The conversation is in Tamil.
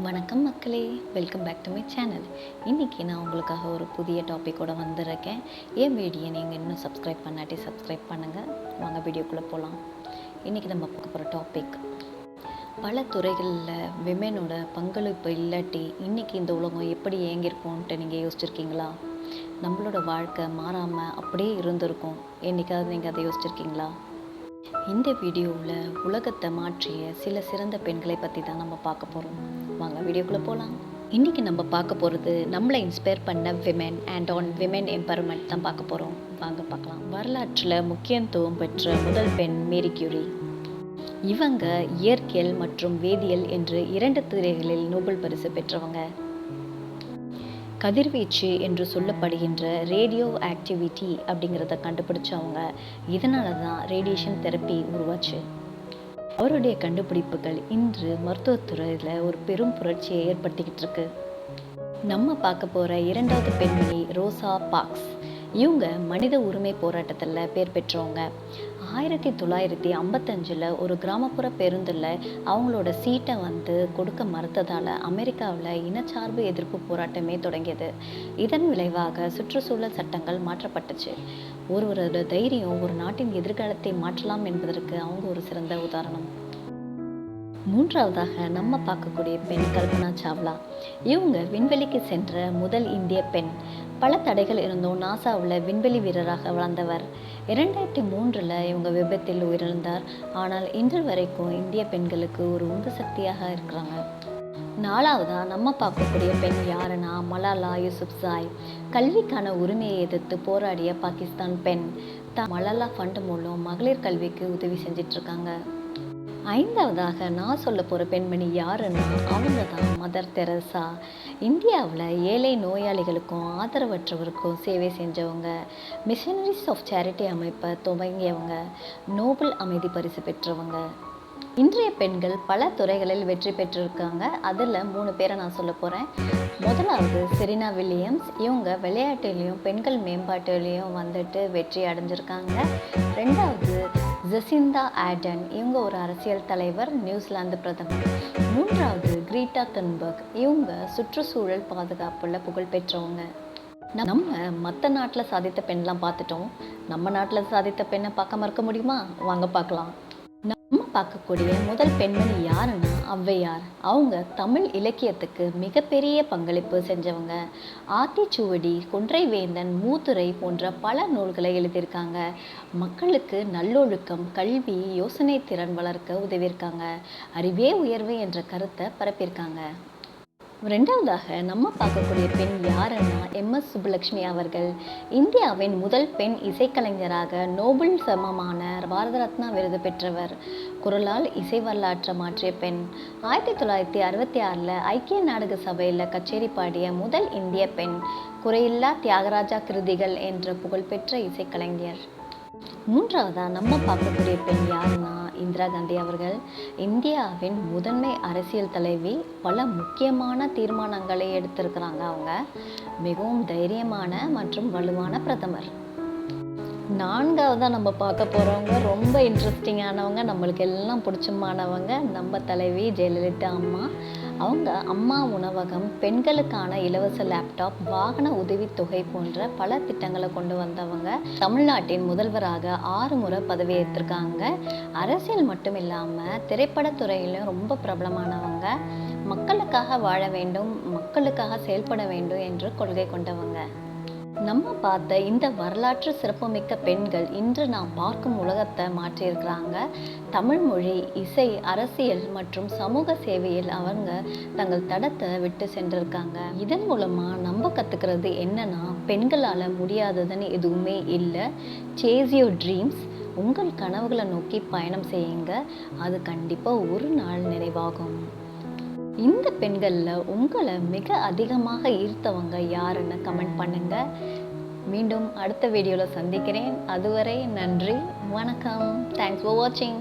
வணக்கம் மக்களே, welcome back to my channel. இன்றைக்கி நான் உங்களுக்காக ஒரு புதிய டாப்பிக்கோடு வந்திருக்கேன். என் வீடியோ நீங்கள் இன்னும் சப்ஸ்கிரைப் பண்ணாட்டி சப்ஸ்கிரைப் பண்ணுங்கள். வாங்க வீடியோக்குள்ளே போகலாம். இன்றைக்கி நம்ம பார்க்க போகிற டாபிக், பல துறைகளில் விமெனோட பங்களிப்பு இல்லாட்டி இன்றைக்கி இந்த உலகம் எப்படி இயங்கியிருக்கும்ன்ட்டு நீங்கள் யோசிச்சுருக்கீங்களா? நம்மளோட வாழ்க்கை மாறாமல் அப்படியே இருந்திருக்கும். என்றைக்காவது நீங்கள் அதை யோசிச்சுருக்கீங்களா? இந்த வீடியோவில் உலகத்தை மாற்றிய சில சிறந்த பெண்களை பற்றி தான் நம்ம பார்க்க போகிறோம். வாங்க வீடியோக்குள்ளே போகலாம். இன்றைக்கி நம்ம பார்க்க போகிறது நம்மளை இன்ஸ்பயர் பண்ண women and on women empowerment தான் பார்க்க போகிறோம். வாங்க பார்க்கலாம். வரலாற்றில் முக்கியத்துவம் பெற்ற முதல் பெண் மேரி கியூரி. இவங்க இயற்பியல் மற்றும் வேதியியல் என்று 2 துறைகளில் நோபல் பரிசு பெற்றவங்க. கதிர்வீச்சு என்று சொல்லப்படுகின்ற ரேடியோ ஆக்டிவிட்டி அப்படிங்கிறத கண்டுபிடிச்சவங்க. இதனால தான் ரேடியேஷன் தெரப்பி உருவாச்சு. அவருடைய கண்டுபிடிப்புகள் இன்று மருத்துவத்துறையில் ஒரு பெரும் புரட்சியை ஏற்படுத்திக்கிட்டு இருக்கு. நம்ம பார்க்க போகிற 2வது பெண்மணி ரோசா பார்க்ஸ். இவங்க மனித உரிமை போராட்டத்தில் பேர் பெற்றவங்க. 1955 ஒரு கிராமப்புற பேருந்தில் அவங்களோட சீட்டை கொடுக்க மறுத்ததால் அமெரிக்காவில் இனச்சார்பு எதிர்ப்பு போராட்டமே தொடங்கியது. இதன் விளைவாக சுற்றுச்சூழல் சட்டங்கள் மாற்றப்பட்டுச்சு. ஒருவரோட தைரியம் ஒரு நாட்டின் எதிர்காலத்தை மாற்றலாம் என்பதற்கு அவங்க ஒரு சிறந்த உதாரணம். 3வதாக நம்ம பார்க்கக்கூடிய பெண் கல்பனா சாவ்லா. இவங்க விண்வெளிக்கு சென்ற முதல் இந்திய பெண். பல தடைகள் இருந்தும் நாசாவில் விண்வெளி வீரராக வளர்ந்தவர். 2003 இவங்க விபத்தில் உயிரிழந்தார். ஆனால் இன்று வரைக்கும் இந்திய பெண்களுக்கு ஒரு உந்து சக்தியாக இருக்கிறாங்க. 4வதாக நம்ம பார்க்கக்கூடிய பெண் யாருன்னா மலாலா யூசுப்சாய். கல்விக்கான உரிமையை எதிர்த்து போராடிய பாகிஸ்தான் பெண். மலாலா ஃபண்ட் மூலம் மகளிர் கல்விக்கு உதவி செஞ்சிட்ருக்காங்க. 5வதாக நான் சொல்ல போகிற பெண்மணி யாருன்னா அவங்க தான் மதர் தெரசா. இந்தியாவில் ஏழை நோயாளிகளுக்கும் ஆதரவற்றவருக்கும் சேவை செஞ்சவங்க. மிஷனரிஸ் ஆஃப் சேரிட்டி அமைப்பை துவங்கியவங்க. நோபல் அமைதி பரிசு பெற்றவங்க. இன்றைய பெண்கள் பல துறைகளில் வெற்றி பெற்றிருக்காங்க. அதில் 3 பேரை நான் சொல்ல போகிறேன். முதலாவது செரீனா வில்லியம்ஸ். இவங்க விளையாட்டுலேயும் பெண்கள் மேம்பாட்டுலேயும் வெற்றி அடைஞ்சிருக்காங்க. 2வது ஜசிந்தா ஆர்டன். இவங்க ஒரு அரசியல் தலைவர், நியூசிலாந்து பிரதமர். 3வது கிரீட்டா தன்பர்க். இவங்க சுற்றுச்சூழல் பாதுகாப்பில் புகழ் பெற்றவங்க. நம்ம மற்ற நாட்டில் சாதித்த பெண்லாம் பார்த்துட்டோம். நம்ம நாட்டில் சாதித்த பெண்ணை பார்க்க மறுக்க முடியுமா? வாங்க பார்க்கலாம். நம்ம பார்க்கக்கூடிய முதல் பெண்மணி யாருன்னா ஔவையார். அவங்க தமிழ் இலக்கியத்துக்கு மிகப்பெரிய பங்களிப்பு செஞ்சவங்க. ஆத்திச்சூடி, கொன்றை வேந்தன், மூதுரை போன்ற பல நூல்களை எழுதியிருக்காங்க. மக்களுக்கு நல்லொழுக்கம், கல்வி, யோசனை திறன் வளர்க்க உதவியிருக்காங்க. அறிவே உயர்வு என்ற கருத்தை பரப்பியிருக்காங்க. 2வதாக நம்ம பார்க்கக்கூடிய பெண் யாருன்னா எம்எஸ் சுப்புலட்சுமி அவர்கள். இந்தியாவின் முதல் பெண் இசைக்கலைஞராக நோபல் சமமான பாரத ரத்னா விருது பெற்றவர். குரலால் இசை வரலாற்றை மாற்றிய பெண். 1966 ஐக்கிய நாடக சபையில் கச்சேரி பாடிய முதல் இந்திய பெண். குறையில்லா தியாகராஜா கிருதிகள் என்ற புகழ்பெற்ற இசைக்கலைஞர். 3வதாக நம்ம பார்க்கக்கூடிய பெண் யாருன்னா இந்திரா காந்தி அவர்கள். இந்தியாவின் முதன்மை அரசியல் தலைவி. பல முக்கியமான தீர்மானங்களை எடுத்திருக்கிறாங்க. அவங்க மிகவும் தைரியமான மற்றும் வலுவான பிரதமர். 4வதாக நம்ம பார்க்க போகிறவங்க ரொம்ப இன்ட்ரெஸ்டிங்கானவங்க, நம்மளுக்கு எல்லாம் பிடிச்சமானவங்க, நம்ம தலைவி ஜெயலலிதா அம்மா. அவங்க அம்மா உணவகம், பெண்களுக்கான இலவச லேப்டாப், வாகன உதவித்தொகை போன்ற பல திட்டங்களை கொண்டு வந்தவங்க. தமிழ்நாட்டின் முதல்வராக 6 முறை பதவியேற்றிருக்காங்க. அரசியல் மட்டும் இல்லாமல் திரைப்படத்துறையிலும் ரொம்ப பிரபலமானவங்க. மக்களுக்காக வாழ வேண்டும், மக்களுக்காக செயல்பட வேண்டும் என்று கொள்கை கொண்டவங்க. நம்ம பார்த்த இந்த வரலாற்று சிறப்புமிக்க பெண்கள் இன்று நாம் பார்க்கும் உலகத்தை மாற்றியிருக்கிறாங்க. தமிழ் மொழி, இசை, அரசியல் மற்றும் சமூக சேவையில் அவங்க தங்கள் தடத்தை விட்டு சென்றிருக்காங்க. இதன் மூலமாக நம்ம கற்றுக்கிறது என்னன்னா, பெண்களால் முடியாததுன்னு எதுவுமே இல்லை. Chase your dreams. உங்கள் கனவுகளை நோக்கி பயணம் செய்யுங்க. அது கண்டிப்பாக ஒரு நாள் நிறைவாகும். இந்த பெண்களில் உங்களை மிக அதிகமாக ஈர்த்தவங்க யாருன்னு கமெண்ட் பண்ணுங்கள். மீண்டும் அடுத்த வீடியோவில் சந்திக்கிறேன். அதுவரை நன்றி, வணக்கம். தேங்க்ஸ் ஃபார் வாட்சிங்.